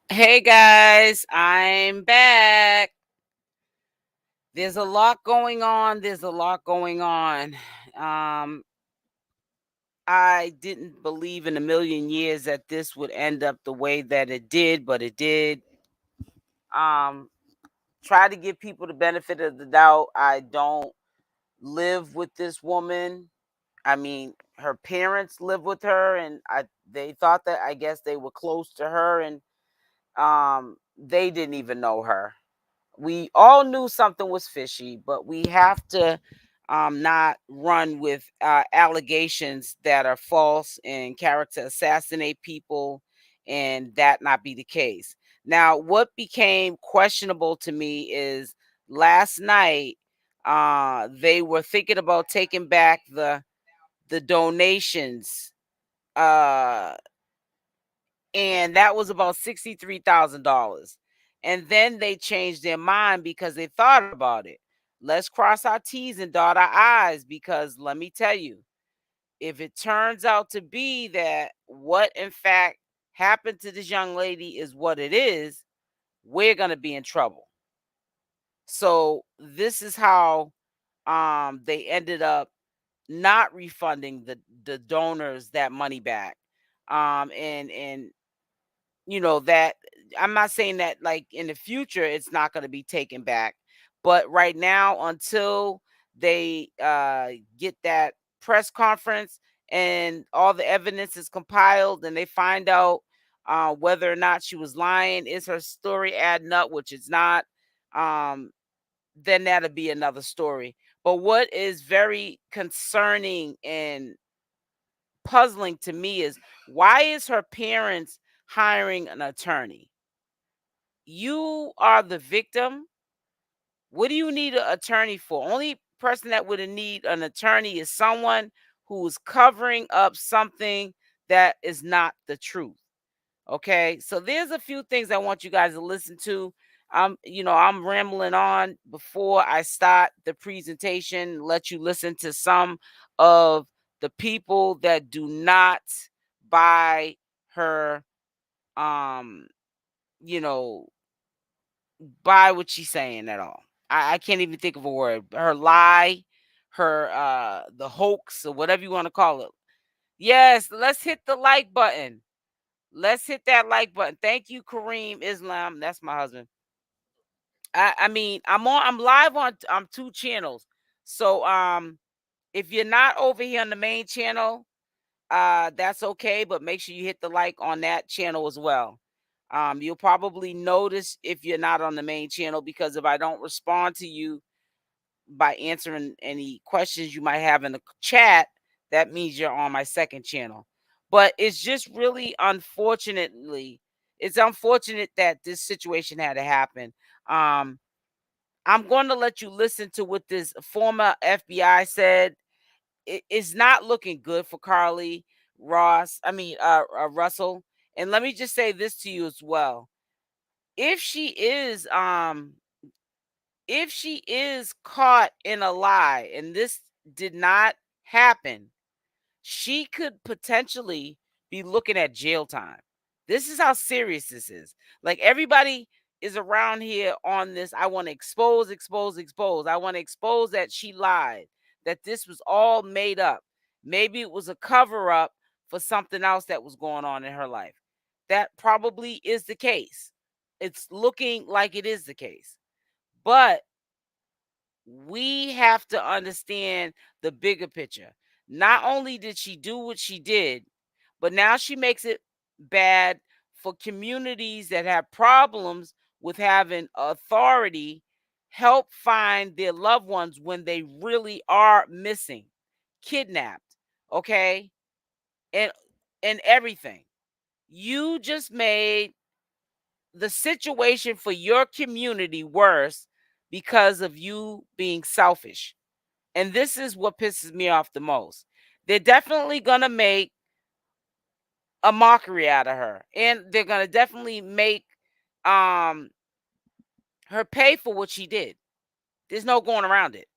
Hey guys, I'm back. There's a lot going on. There's a lot going on. Um, I didn't believe in a million years that this would end up the way that it did, but it did. Um, Try to give people the benefit of the doubt. I don't live with this woman. I mean, her parents live with her, and they thought that I guess they were close to her, and they didn't even know her. We all knew something was fishy, but we have to not run with allegations that are false and character assassinate people, and that not be the case. Now, what became questionable to me is last night they were thinking about taking back the donations, uh, and that was about $63,000. And then they changed their mind because they thought about it. Let's cross our T's and dot our I's, because let me tell you, if it turns out to be that what in fact happened to this young lady is what it is, we're going to be in trouble. So this is how they ended up not refunding the donors that money back. And that I'm not saying that like in the future it's not going to be taken back, but right now, until they get that press conference and all the evidence is compiled and they find out whether or not she was lying, is her story adding up, which it's not, um, then that'll be another story. But what is very concerning and puzzling to me is, why is her parents hiring an attorney? You are the victim. What do you need an attorney for? Only person that would need an attorney is someone who is covering up something that is not the truth. Okay, so there's a few things I want you guys to listen to. I'm rambling on. Before I start the presentation, let you listen to some of the people that do not buy her, um, you know, buy what she's saying at all. I can't even think of a word. Her lie, her the hoax, or whatever you want to call it. Yes, let's hit the like button. Let's hit that like button. Thank you, Kareem Islam. That's my husband. I mean, I'm live on two channels. So if you're not over here on the main channel, that's okay, but make sure you hit the like on that channel as well. You'll probably notice if you're not on the main channel, because if I don't respond to you by answering any questions you might have in the chat, that means you're on my second channel. But it's just really it's unfortunate that this situation had to happen. Um, I'm going to let you listen to what this former FBI said. It's not looking good for Carlee Russell. And let me just say this to you as well. If she is caught in a lie and this did not happen, she could potentially be looking at jail time. This is how serious this is. Like, everybody is around here on this. I want to expose, expose, expose. I want to expose that she lied, that this was all made up. Maybe it was a cover up for something else that was going on in her life. That probably is the case. It's looking like it is the case. But we have to understand the bigger picture. Not only did she do what she did, but now she makes it bad for communities that have problems with having authority help find their loved ones when they really are missing, kidnapped, okay? And everything. You just made the situation for your community worse because of you being selfish. And this is what pisses me off the most. They're definitely going to make a mockery out of her. And they're going to definitely make um her pay for what she did. There's no going around it.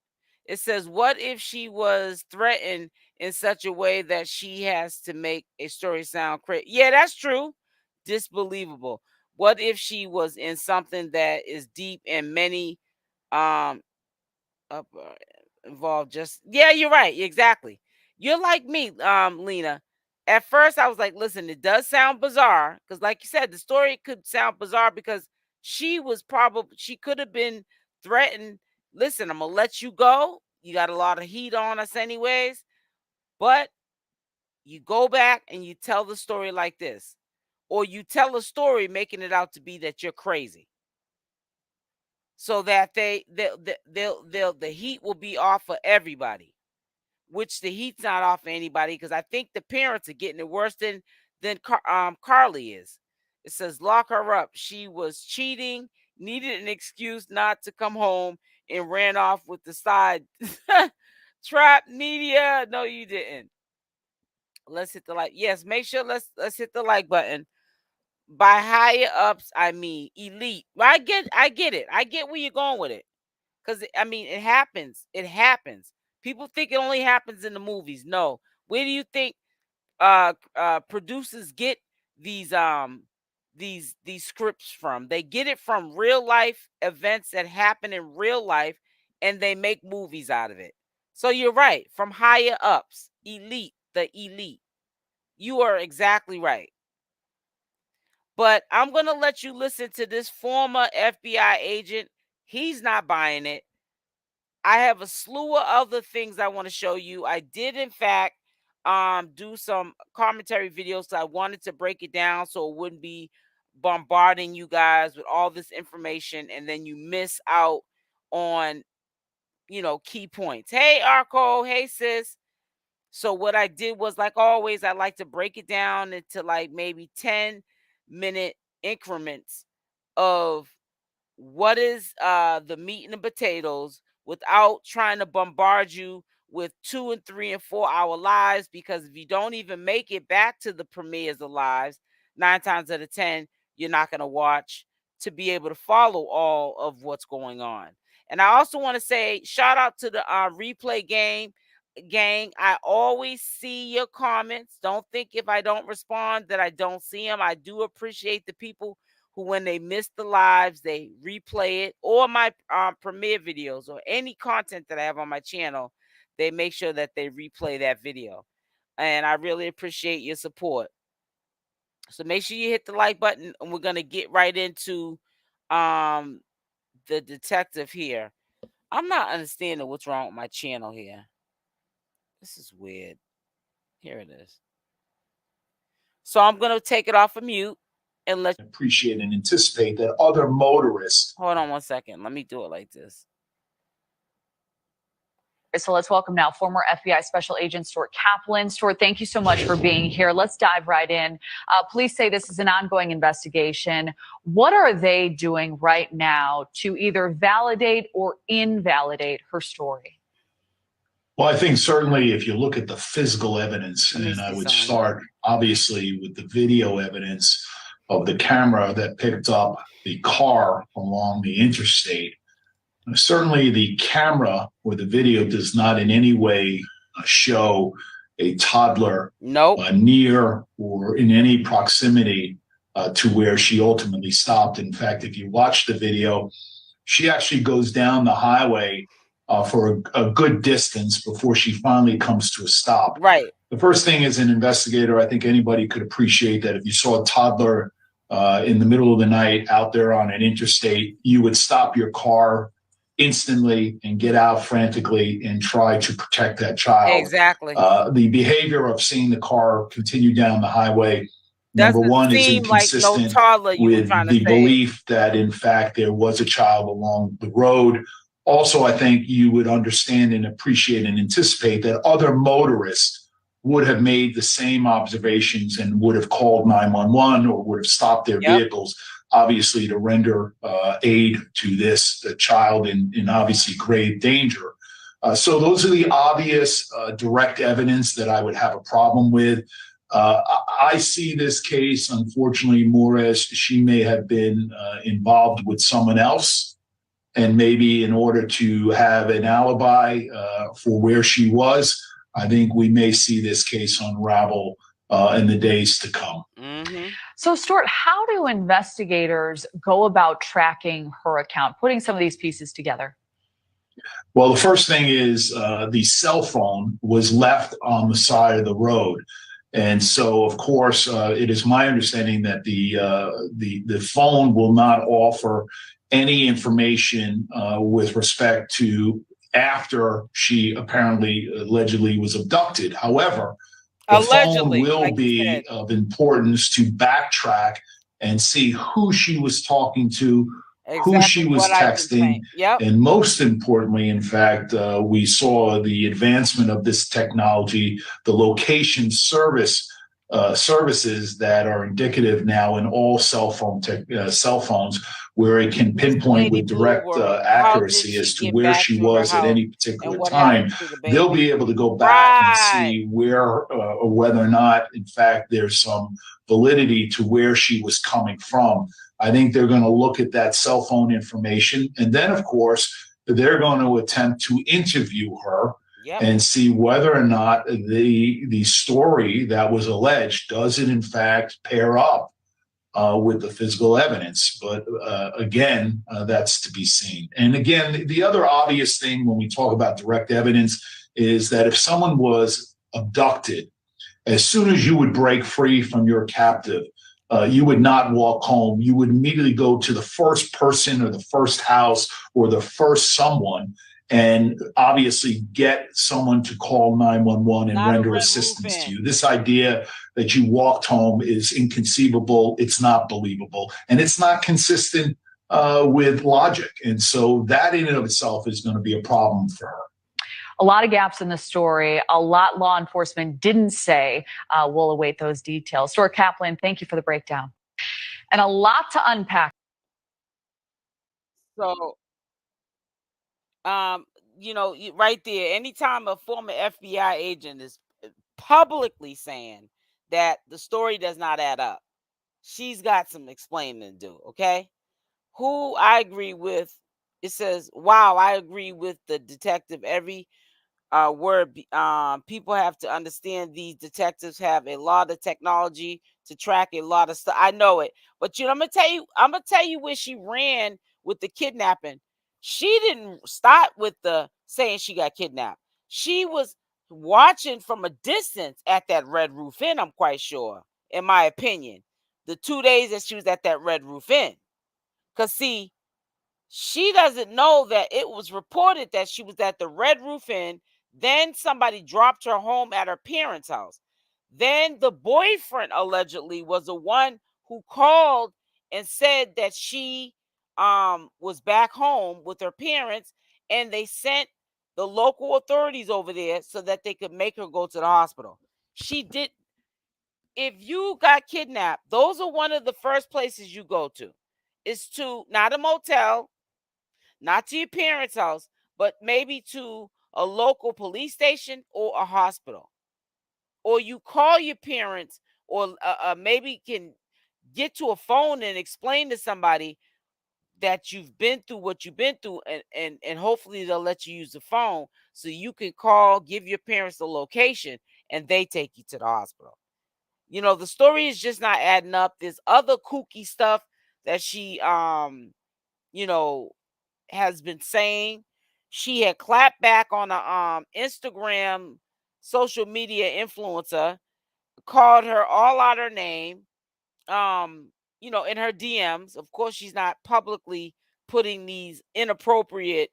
It says, what if she was threatened in such a way that she has to make a story sound crazy? Yeah, that's true. Disbelievable. What if she was in something that is deep and many involved? Just yeah, you're right. Exactly. You're like me, Lena. At first, I was like, listen, it does sound bizarre because, like you said, the story could sound bizarre because she could have been threatened. Listen, I'm gonna let you go. You got a lot of heat on us, anyways. But you go back and you tell the story like this, or you tell a story making it out to be that you're crazy, so that the heat will be off for everybody, which the heat's not off for anybody because I think the parents are getting it worse than Carlee is. It says lock her up. She was cheating, needed an excuse not to come home, and ran off with the side trap media. No, you didn't. Let's hit the like. Yes, make sure let's hit the like button. By higher ups, I mean elite. I get it. I get where you're going with it. Because I mean, it happens. It happens. People think it only happens in the movies. No. Where do you think producers get these scripts from? They get it from real life events that happen in real life, and they make movies out of it. So you're right. From higher ups, elite, the elite. You are exactly right. But I'm going to let you listen to this former FBI agent. He's not buying it. I have a slew of other things I want to show you. I did, in fact, do some commentary videos. So I wanted to break it down so it wouldn't be bombarding you guys with all this information, and then you miss out on, key points. Hey, Arco. Hey, sis. So what I did was, like always, I like to break it down into like maybe 10-minute increments of what is the meat and the potatoes without trying to bombard you with 2 and 3 and 4 hour lives, because if you don't even make it back to the premieres of lives, 9 times out of 10 you're not going to watch to be able to follow all of what's going on. And I also want to say shout out to the replay gang. I always see your comments. Don't think if I don't respond that I don't see them. I do appreciate the people who, when they miss the lives, they replay it, or my premiere videos, or any content that I have on my channel, they make sure that they replay that video. And I really appreciate your support. So make sure you hit the like button, and we're going to get right into the detective here. I'm not understanding what's wrong with my channel here. This is weird. Here it is. So I'm going to take it off of mute and let appreciate and anticipate that other motorists. Hold on 1 second. Let me do it like this. So let's welcome now former FBI Special Agent Stuart Kaplan. Stuart, thank you so much for being here. Let's dive right in. Police say this is an ongoing investigation. What are they doing right now to either validate or invalidate her story? Well, I think certainly if you look at the physical evidence, and I would start obviously with the video evidence of the camera that picked up the car along the interstate. Certainly the camera or the video does not in any way show a toddler near or in any proximity to where she ultimately stopped. In fact, if you watch the video, she actually goes down the highway for a good distance before she finally comes to a stop. Right. The first thing, as an investigator, I think anybody could appreciate that if you saw a toddler in the middle of the night out there on an interstate, you would stop your car instantly and get out frantically and try to protect that child. Exactly. The behavior of seeing the car continue down the highway, number one, is inconsistent with the belief that, in fact, there was a child along the road. Also, I think you would understand and appreciate and anticipate that other motorists would have made the same observations and would have called 911 or would have stopped their vehicles, obviously to render aid to this child in obviously grave danger. So those are the obvious direct evidence that I would have a problem with. I see this case, unfortunately, more as she may have been involved with someone else, and maybe in order to have an alibi for where she was. I think we may see this case unravel in the days to come. Mm-hmm. So, Stuart, how do investigators go about tracking her account, putting some of these pieces together? Well, the first thing is the cell phone was left on the side of the road. And so, of course, it is my understanding that the phone will not offer any information with respect to after she allegedly was abducted. However, the phone will be of importance to backtrack and see who she was talking to, who she was texting, and most importantly, in fact, we saw the advancement of this technology, the location services that are indicative now in all cell phones, where it can pinpoint with direct accuracy as to where she was at any particular time. They'll be able to go back and see where or whether or not, in fact, there's some validity to where she was coming from. I think they're going to look at that cell phone information, and then, of course, they're going to attempt to interview her and see whether or not the story that was alleged does it in fact pair up with the physical evidence. But again, that's to be seen. And again, the other obvious thing when we talk about direct evidence is that if someone was abducted, as soon as you would break free from your captive, you would not walk home. You would immediately go to the first person or the first house or the first someone and obviously get someone to call 911 and render assistance to you. This idea that you walked home is inconceivable. It's not believable. And it's not consistent with logic. And so that in and of itself is going to be a problem for her. A lot of gaps in the story, a lot law enforcement didn't say. We'll await those details. Stuart Kaplan, thank you for the breakdown. And a lot to unpack. So, right there, anytime a former FBI agent is publicly saying that the story does not add up, she's got some explaining to do, okay? Who I agree with, it says, wow, I agree with the detective. Every word, people have to understand these detectives have a lot of technology to track a lot of stuff. I know it, but I'm gonna tell you where she ran with the kidnapping. She didn't start with the saying she got kidnapped. She was watching from a distance at that Red Roof Inn, I'm quite sure, in my opinion, the 2 days that she was at that Red Roof Inn. Because see, she doesn't know that it was reported that she was at the Red Roof Inn. Then somebody dropped her home at her parents' house. Then the boyfriend allegedly was the one who called and said that she was back home with her parents, and they sent the local authorities over there so that they could make her go to the hospital. She did. If you got kidnapped, those are one of the first places you go to. Is to not a motel, not to your parents' house, but maybe to a local police station or a hospital. Or you call your parents, or maybe can get to a phone and explain to somebody that you've been through what you've been through, and hopefully they'll let you use the phone so you can call, give your parents the location, and they take you to the hospital. The story is just not adding up. There's other kooky stuff that she has been saying. She had clapped back on a Instagram social media influencer, called her all out her name, in her DMs. Of course, she's not publicly putting these inappropriate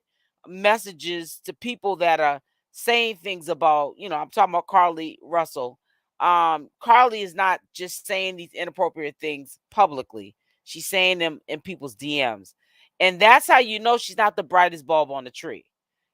messages to people that are saying things about, I'm talking about Carlee Russell. Carlee is not just saying these inappropriate things publicly. She's saying them in people's DMs. And that's how you know she's not the brightest bulb on the tree.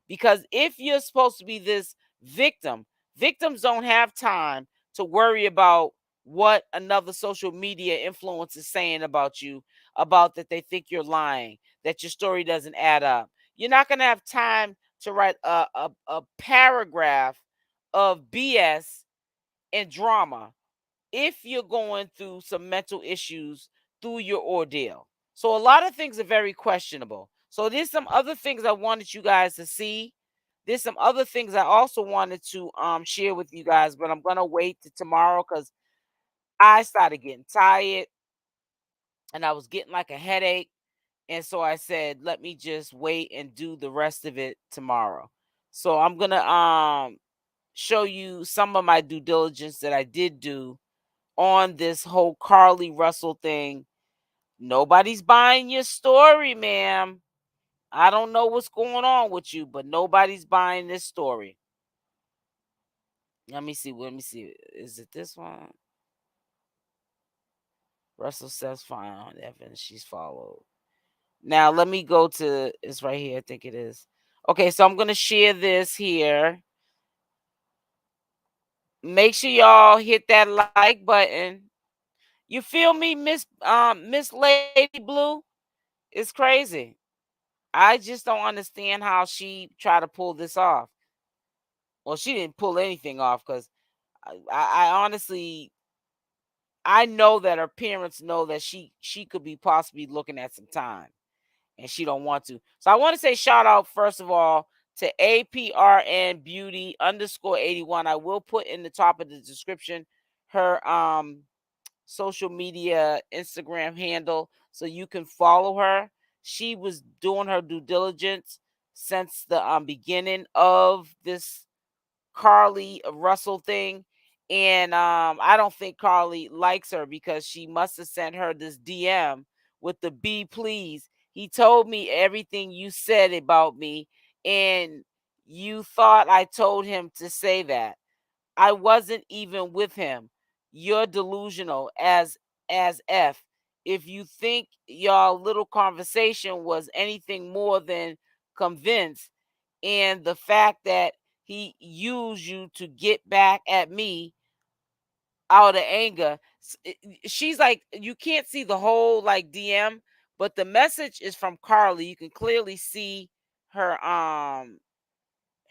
Because if you're supposed to be this victim, victims don't have time to worry about what another social media influencer is saying about you, about that they think you're lying, that your story doesn't add up. You're not going to have time to write a paragraph of BS and drama if you're going through some mental issues through your ordeal. So a lot of things are very questionable. So there's some other things I wanted you guys to see. There's some other things I also wanted to share with you guys, but I'm going to wait till tomorrow because I started getting tired. and I was getting like a headache. And so I said, let me just wait and do the rest of it tomorrow. So I'm going to show you some of my due diligence that I did do on this whole Carlee Russell thing. Nobody's buying your story, ma'am. I don't know what's going on with you, but nobody's buying this story. Let me see. Is it this one? Russell says fine. Evan, she's followed. Now let me go to, it's right here. I think it is. Okay, so I'm going to share this here. Make sure y'all hit that like button. You feel me, Miss Lady Blue? It's crazy. I just don't understand how she tried to pull this off. Well, she didn't pull anything off, because I honestly, I know that her parents know that she could be possibly looking at some time, and she don't want to. So I want to say shout out first of all to APRN Beauty _81. I will put in the top of the description her social media Instagram handle so you can follow her. She was doing her due diligence since the beginning of this Carlee Russell thing. And I don't think Carlee likes her, because she must have sent her this DM with the "B please. He told me everything you said about me, and you thought I told him to say that. I wasn't even with him. You're delusional as F. If you think y'all little conversation was anything more than convinced, and the fact that he used you to get back at me out of anger." She's like, you can't see the whole like DM, but the message is from Carlee. You can clearly see her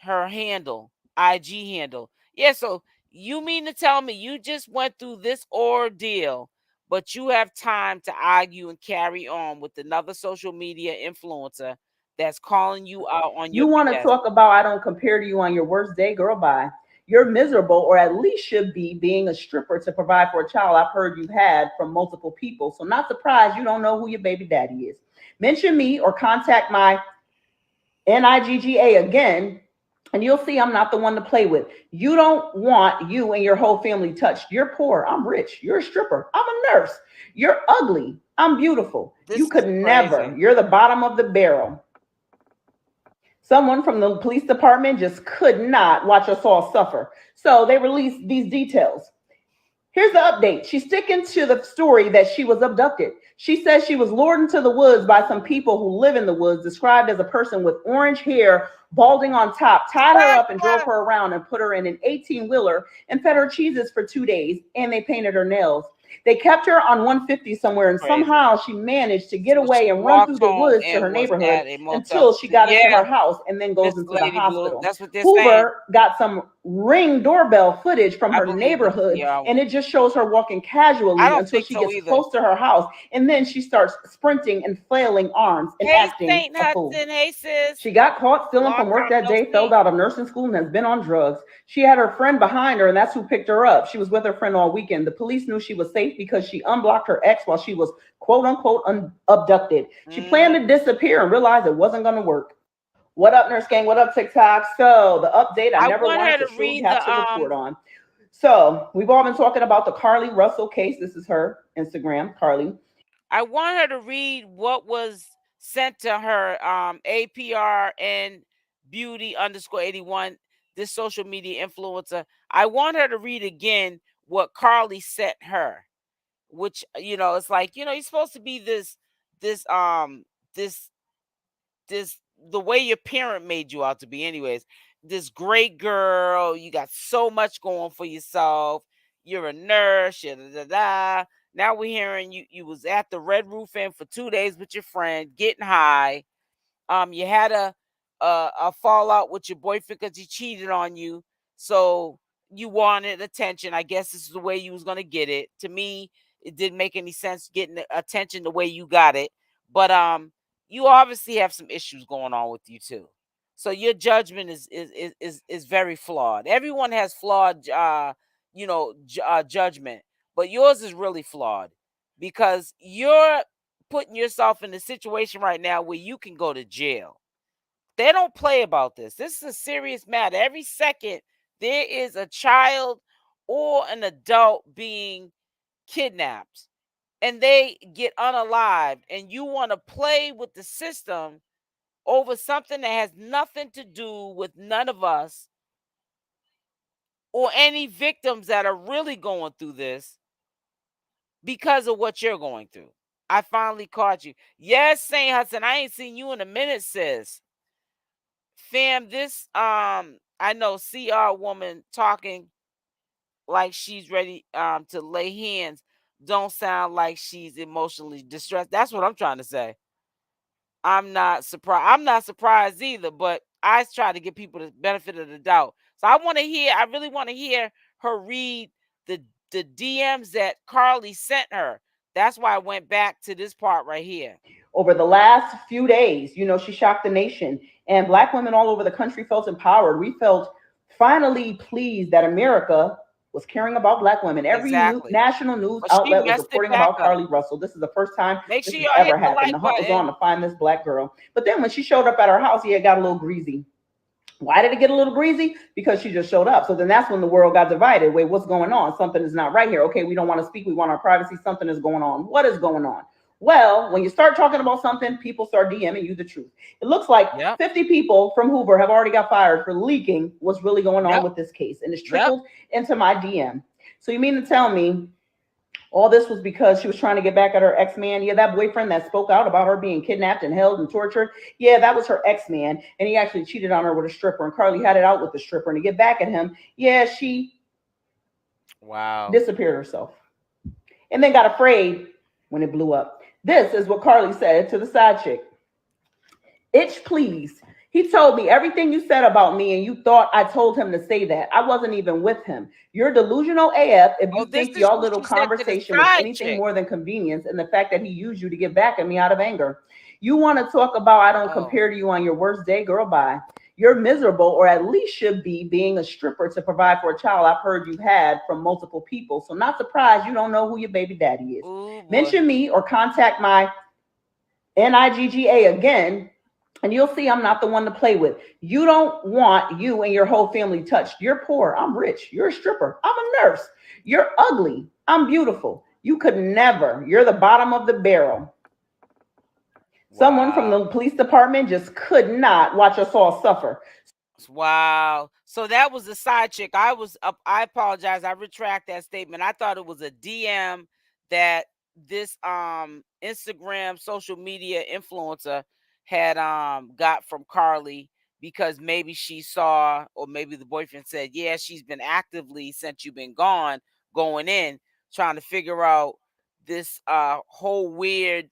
her handle, IG handle. Yeah, so you mean to tell me you just went through this ordeal, but you have time to argue and carry on with another social media influencer that's calling you out on your You want to talk about I don't compare to you on your worst day? Girl, bye. You're miserable, or at least should be, being a stripper to provide for a child I've heard you've had from multiple people. So not surprised you don't know who your baby daddy is. Mention me or contact my NIGGA again, and you'll see I'm not the one to play with. You don't want you and your whole family touched. You're poor. I'm rich. You're a stripper. I'm a nurse. You're ugly. I'm beautiful. You could never. You're the bottom of the barrel. Someone from the police department just could not watch us all suffer. So they released these details. Here's the update. She's sticking to the story that she was abducted. She says she was lured into the woods by some people who live in the woods, described as a person with orange hair, balding on top, tied her up and drove her around and put her in an 18-wheeler and fed her cheeses for 2 days, and they painted her nails. They kept her on 150 somewhere, and somehow she managed to get away and run through the woods to her neighborhood until she got into her house and then goes into the hospital. Hoover got some Ring doorbell footage from her neighborhood, and it just shows her walking casually until she gets close to her house, and then she starts sprinting and flailing arms and acting a fool. She got caught stealing from work that day, failed out of nursing school, and has been on drugs. She had her friend behind her, and that's who picked her up. She was with her friend all weekend. The police knew she was safe because she unblocked her ex while she was quote unquote abducted. She planned to disappear and realized it wasn't going to work. What up, Nurse Gang? What up, TikTok? So the update I never wanted to show you have to report on. So we've all been talking about the Carlee Russell case. This is her Instagram, Carlee. I want her to read what was sent to her, APRN Beauty _81, this social media influencer. I want her to read again what Carlee sent her, which, you know, it's like, you know, you're supposed to be this the way your parent made you out to be anyways. This great girl, you got so much going for yourself. You're a nurse, Now we're hearing you was at the Red Roof Inn for 2 days with your friend, getting high. You had a fallout with your boyfriend because he cheated on you. So you wanted attention. I guess this is the way you was gonna get it. To me, it didn't make any sense getting the attention the way you got it. But you obviously have some issues going on with you too. So your judgment is very flawed. Everyone has flawed judgment, but yours is really flawed because you're putting yourself in a situation right now where you can go to jail. They don't play about this. This is a serious matter. Every second there is a child or an adult being kidnapped and they get unalived, and you want to play with the system over something that has nothing to do with none of us or any victims that are really going through this because of what you're going through. I finally caught you. Yes, St. Hudson, I ain't seen you in a minute, sis. Fam, this I know CR woman talking like she's ready to lay hands don't sound like she's emotionally distressed. That's what I'm trying to say. I'm not surprised. I'm not surprised either, but I try to give people the benefit of the doubt. So I really want to hear her read the DMs that Carlee sent her. That's why I went back to this part right here. Over the last few days, you know, she shocked the nation, and Black women all over the country felt empowered. We felt finally pleased that America was caring about Black women. Every national news outlet was reporting about Carlee Russell. This is the first time this has ever happened. The hunt was on to find this Black girl. But then when she showed up at her house, it got a little greasy. Why did it get a little greasy? Because she just showed up. So then that's when the world got divided. Wait, what's going on? Something is not right here. Okay, we don't want to speak. We want our privacy. Something is going on. What is going on? Well, when you start talking about something, people start DMing you the truth. It looks like 50 people from Hoover have already got fired for leaking what's really going on with this case. And it's trickled into my DM. So you mean to tell me all this was because she was trying to get back at her ex-man? Yeah, that boyfriend that spoke out about her being kidnapped and held and tortured. Yeah, that was her ex-man. And he actually cheated on her with a stripper. And Carlee had it out with the stripper. And to get back at him, yeah, she disappeared herself. And then got afraid when it blew up. This is what Carlee said to the side chick. Itch, please. He told me everything you said about me, and you thought I told him to say that. I wasn't even with him. You're delusional AF if you think y'all little conversation was anything more than convenience, and the fact that he used you to get back at me out of anger. You want to talk about I don't compare to you on your worst day? Girl, bye. You're miserable, or at least should be, being a stripper to provide for a child I've heard you had from multiple people. So not surprised you don't know who your baby daddy is. Mention me or contact my NIGGA again, and you'll see I'm not the one to play with. You don't want you and your whole family touched. You're poor. I'm rich. You're a stripper. I'm a nurse. You're ugly. I'm beautiful. You could never. You're the bottom of the barrel. Someone from the police department just could not watch us all suffer. Wow. So that was the side chick. I apologize. I retract that statement. I thought it was a DM that this Instagram social media influencer had got from Carlee, because maybe she saw, or maybe the boyfriend said, yeah, she's been actively, since you've been gone, going in trying to figure out this whole weird,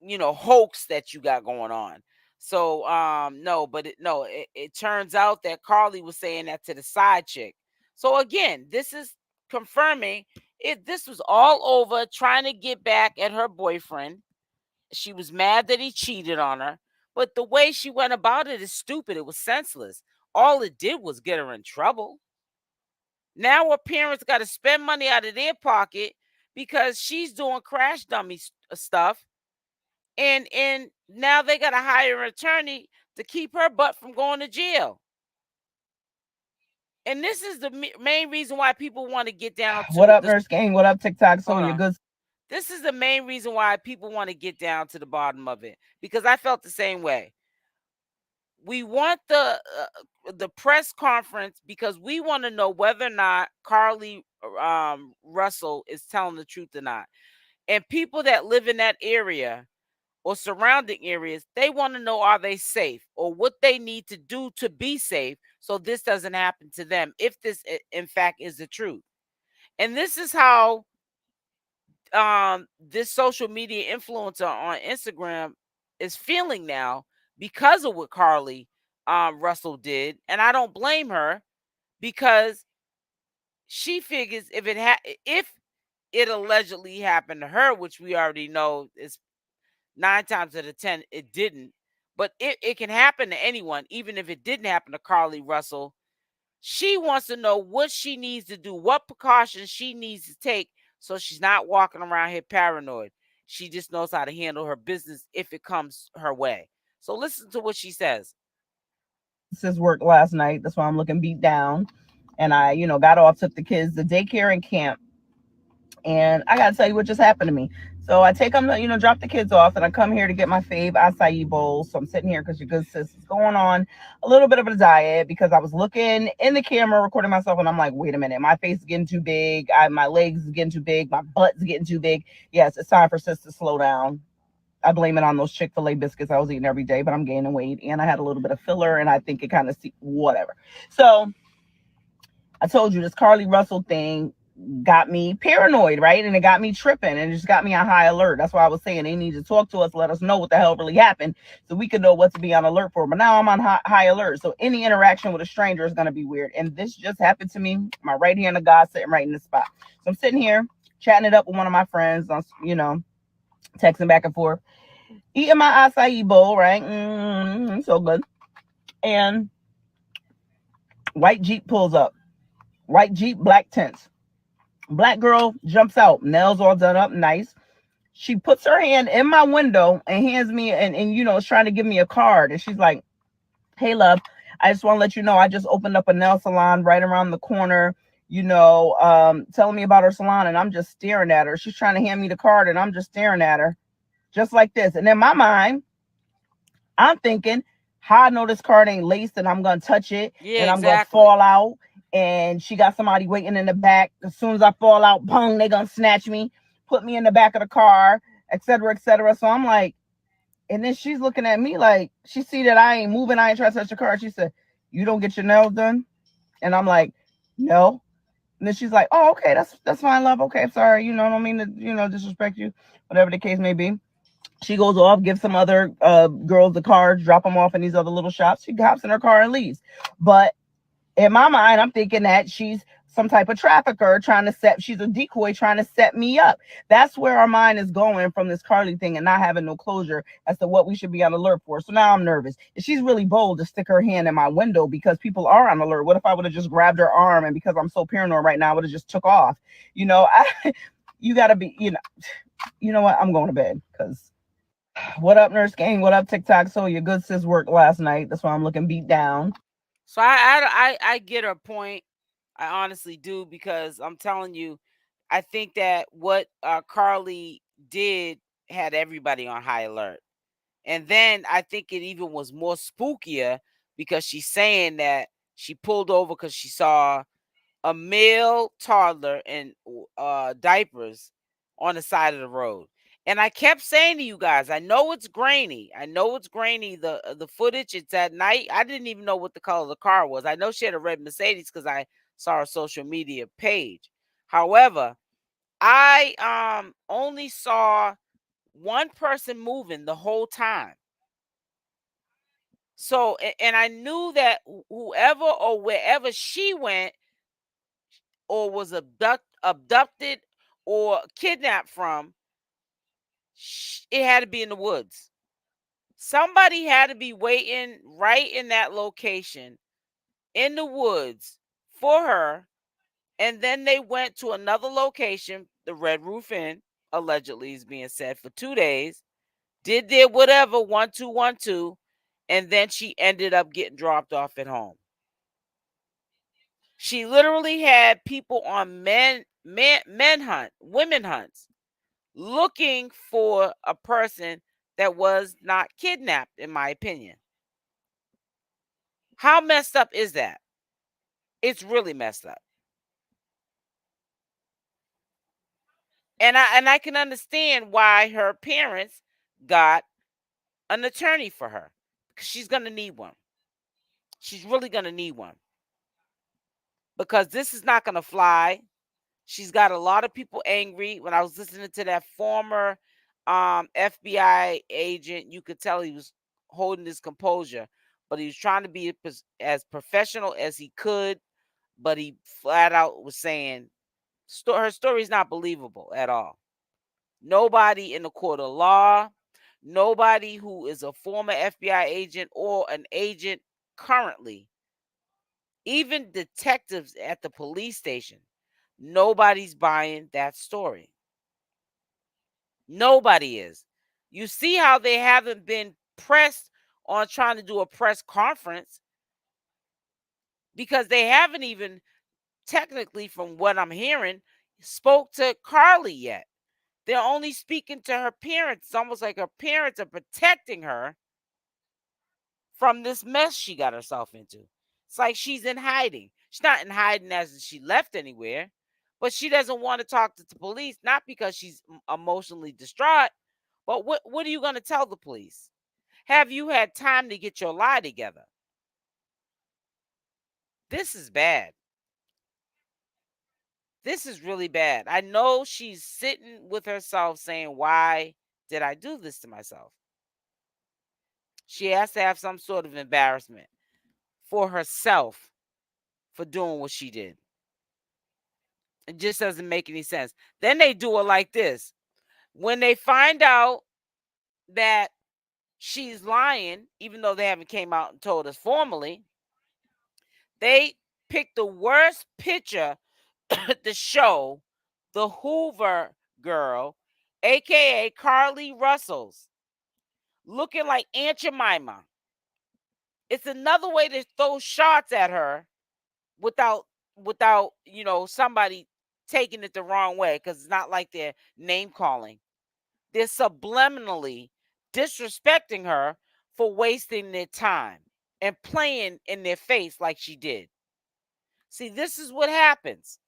hoax that you got going on. So no, but it turns out that Carlee was saying that to the side chick. So again, this is confirming this was all over trying to get back at her boyfriend. She was mad that he cheated on her, but the way she went about it is stupid. It was senseless. All it did was get her in trouble. Now her parents got to spend money out of their pocket because she's doing crash dummy stuff. And now they got to hire an attorney to keep her butt from going to jail. And this is the main reason why people want to get down to what up, Nurse Gang? What up, TikTok? So you're good. This is the main reason why people want to get down to the bottom of it, because I felt the same way. We want the press conference because we want to know whether or not Carlee Russell is telling the truth or not. And people that live in that area or surrounding areas, they want to know, are they safe, or what they need to do to be safe so this doesn't happen to them, if this in fact is the truth. And this is how this social media influencer on Instagram is feeling now because of what Carlee Russell did. And I don't blame her, because she figures if it allegedly happened to her, which we already know is 9 times out of 10 it didn't, but it can happen to anyone. Even if it didn't happen to Carlee Russell, she wants to know what she needs to do, what precautions she needs to take, so she's not walking around here paranoid. She just knows how to handle her business if it comes her way. So listen to what she says. This work last night. That's why I'm looking beat down. And I, got off, took the kids to daycare and camp. And I gotta tell you what just happened to me. So I take them to, drop the kids off, and I come here to get my fave acai bowl. So I'm sitting here because your good sis is going on a little bit of a diet, because I was looking in the camera, recording myself, and I'm like, wait a minute, my face is getting too big. My legs is getting too big. My butt's getting too big. Yes, it's time for sis to slow down. I blame it on those Chick-fil-A biscuits I was eating every day, but I'm gaining weight, and I had a little bit of filler, and I think it kind of whatever. So I told you this Carlee Russell thing got me paranoid, right? And it got me tripping, and it just got me on high alert. That's why I was saying they need to talk to us, let us know what the hell really happened, so we can know what to be on alert for. But now I'm on high alert, so any interaction with a stranger is going to be weird. And this just happened to me. My right hand of God sitting right in the spot. So I'm sitting here chatting it up with one of my friends, texting back and forth, eating my acai bowl, right? So good. And white Jeep pulls up. White Jeep, black tints. Black girl jumps out, nails all done up, nice. She puts her hand in my window and hands me, and is trying to give me a card. And she's like, hey, love, I just want to let you know I just opened up a nail salon right around the corner, telling me about her salon. And I'm just staring at her. She's trying to hand me the card, and I'm just staring at her just like this. And in my mind, I'm thinking, how I know this card ain't laced and I'm going to touch it, and I'm going to fall out. And she got somebody waiting in the back. As soon as I fall out, boom, they gonna snatch me, put me in the back of the car, etc., etc. So I'm like, and then she's looking at me like, she see that I ain't moving, I ain't trying to touch the car. She said, you don't get your nails done? And I'm like, no. And then she's like, oh, okay, that's fine, love. Okay, I'm sorry, I don't mean to, disrespect you, whatever the case may be. She goes off, gives some other girls the cards, drop them off in these other little shops. She hops in her car and leaves. But in my mind, I'm thinking that she's some type of trafficker she's a decoy trying to set me up. That's where our mind is going from this Carlee thing, and not having no closure as to what we should be on alert for. So now I'm nervous. If she's really bold to stick her hand in my window because people are on alert, what if I would have just grabbed her arm, and because I'm so paranoid right now, I would have just took off? You got to be, you know what? I'm going to bed, because what up, Nurse Gang? What up, TikTok? So your good sis worked last night. That's why I'm looking beat down. So I get her point. I honestly do, because I'm telling you, I think that what Carlee did had everybody on high alert. And then I think it even was more spookier, because she's saying that she pulled over because she saw a male toddler in diapers on the side of the road. And I kept saying to you guys, I know it's grainy. The footage, it's at night. I didn't even know what the color of the car was. I know she had a red Mercedes because I saw her social media page. However, I only saw one person moving the whole time. So, and I knew that whoever or wherever she went, or was abducted or kidnapped from, it had to be in the woods. Somebody had to be waiting right in that location in the woods for her. And then they went to another location, the Red Roof Inn, allegedly is being said, for 2 days, did their whatever, 1212, and then she ended up getting dropped off at home. She literally had people on women hunts, looking for a person that was not kidnapped, in my opinion. How messed up is that? It's really messed up. And I can understand why her parents got an attorney for her, because she's going to need one. She's really going to need one, because this is not going to fly. She's got a lot of people angry. When I was listening to that former FBI agent, you could tell he was holding his composure, but he was trying to be as professional as he could, but he flat out was saying her story is not believable at all. Nobody in the court of law, nobody who is a former FBI agent or an agent currently, even detectives at the police station, nobody's buying that story. Nobody is. You see how they haven't been pressed on trying to do a press conference because they haven't even technically, from what I'm hearing, spoke to Carlee yet. They're only speaking to her parents. It's almost like her parents are protecting her from this mess she got herself into. It's like she's in hiding. She's not in hiding as in she left anywhere, but she doesn't want to talk to the police, not because she's emotionally distraught, but what are you going to tell the police? Have you had time to get your lie together? This is bad. This is really bad. I know she's sitting with herself saying, why did I do this to myself? She has to have some sort of embarrassment for herself for doing what she did. It just doesn't make any sense. Then they do it like this. When they find out that she's lying, even though they haven't came out and told us formally, they pick the worst picture to show the Hoover girl, aka Carlee Russell's, looking like Aunt Jemima. It's another way to throw shots at her without somebody taking it the wrong way, because it's not like they're name calling. They're subliminally disrespecting her for wasting their time and playing in their face like she did. See, this is what happens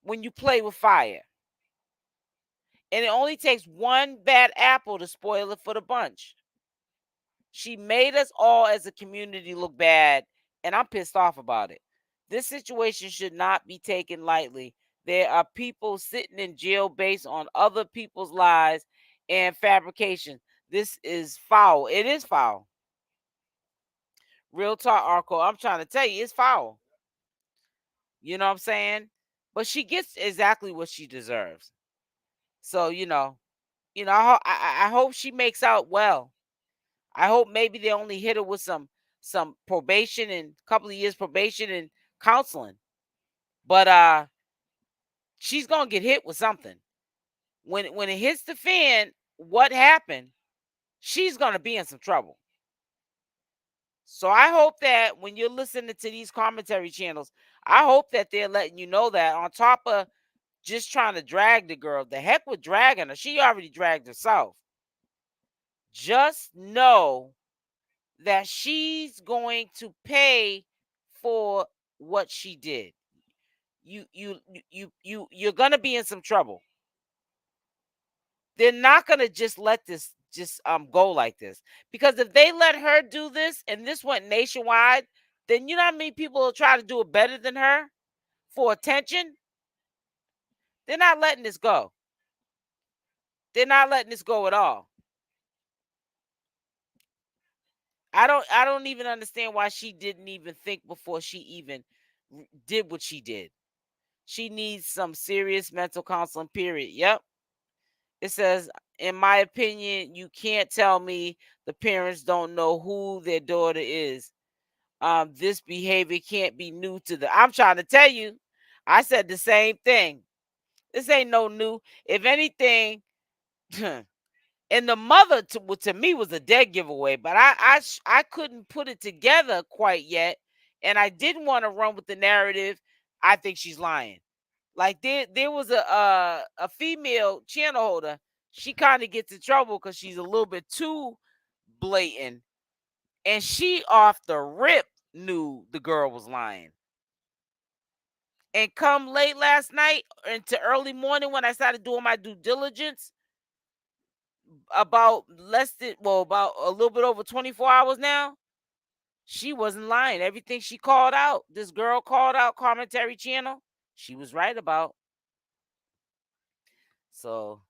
when you play with fire. And it only takes one bad apple to spoil it for the bunch. She made us all as a community look bad, and I'm pissed off about it. This situation should not be taken lightly. There are people sitting in jail based on other people's lies and fabrication. This is foul. It is foul. Real talk, Arco. I'm trying to tell you, it's foul. You know what I'm saying? But she gets exactly what she deserves. So, I hope she makes out well. I hope maybe they only hit her with some probation and a couple of years probation and counseling. But she's gonna get hit with something. When it hits the fan, what happened? She's gonna be in some trouble. So I hope that when you're listening to these commentary channels, I hope that they're letting you know that, on top of just trying to drag the girl, the heck with dragging her. She already dragged herself. Just know that she's going to pay for what she did. You're gonna be in some trouble. They're not gonna just let this just go like this, because if they let her do this and this went nationwide, then you know how many people will try to do it better than her for attention. They're not letting this go. They're not letting this go at all. I don't even understand why she didn't even think before she even did what she did. She needs some serious mental counseling, period. Yep. It says, in my opinion, you can't tell me the parents don't know who their daughter is. This behavior can't be new to them. I'm trying to tell you, I said the same thing. This ain't no new. If anything, and the mother to me was a dead giveaway, but I couldn't put it together quite yet, and I didn't want to run with the narrative. I think she's lying. Like there was a female channel holder. She kind of gets in trouble because she's a little bit too blatant, and she off the rip knew the girl was lying. And come late last night into early morning when I started doing my due diligence, about about a little bit over 24 hours now, she wasn't lying. Everything she called out, this girl called out commentary channel, she was right about. So,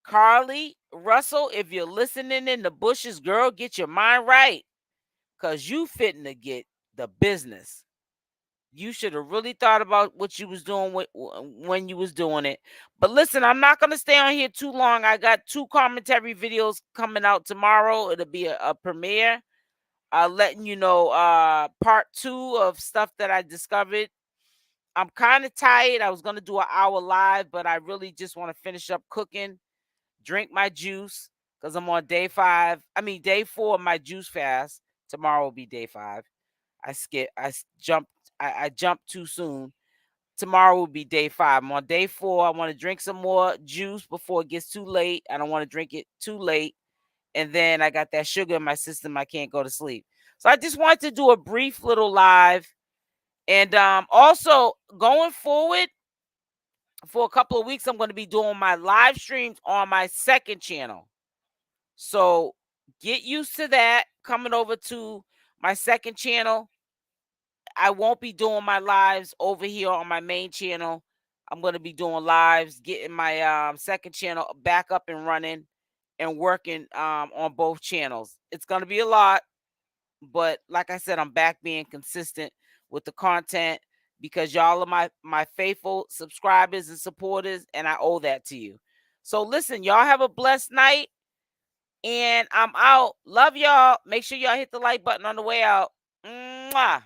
Carlee Russell, if you're listening in the bushes, girl, get your mind right, because you fitting to get the business. You should have really thought about what you was doing when you was doing it. But listen, I'm not going to stay on here too long. I got 2 commentary videos coming out tomorrow. It'll be a premiere. Letting you know part 2 of stuff that I discovered. I'm kind of tired. I was going to do an hour live, but I really just want to finish up cooking. drink my juice because I'm on day 4 of my juice fast. Tomorrow will be day 5. I jumped too soon. Tomorrow will be day 5. I'm on day 4. I want to drink some more juice before it gets too late. I don't want to drink it too late. And then I got that sugar in my system. I can't go to sleep. So I just wanted to do a brief little live. And also going forward for a couple of weeks, I'm going to be doing my live streams on my second channel. So get used to that. Coming over to my second channel. I won't be doing my lives over here on my main channel. I'm going to be doing lives, getting my second channel back up and running and working on both channels. It's going to be a lot, but like I said, I'm back being consistent with the content because y'all are my faithful subscribers and supporters, and I owe that to you. So listen, y'all have a blessed night, and I'm out. Love y'all. Make sure y'all hit the like button on the way out. Mwah.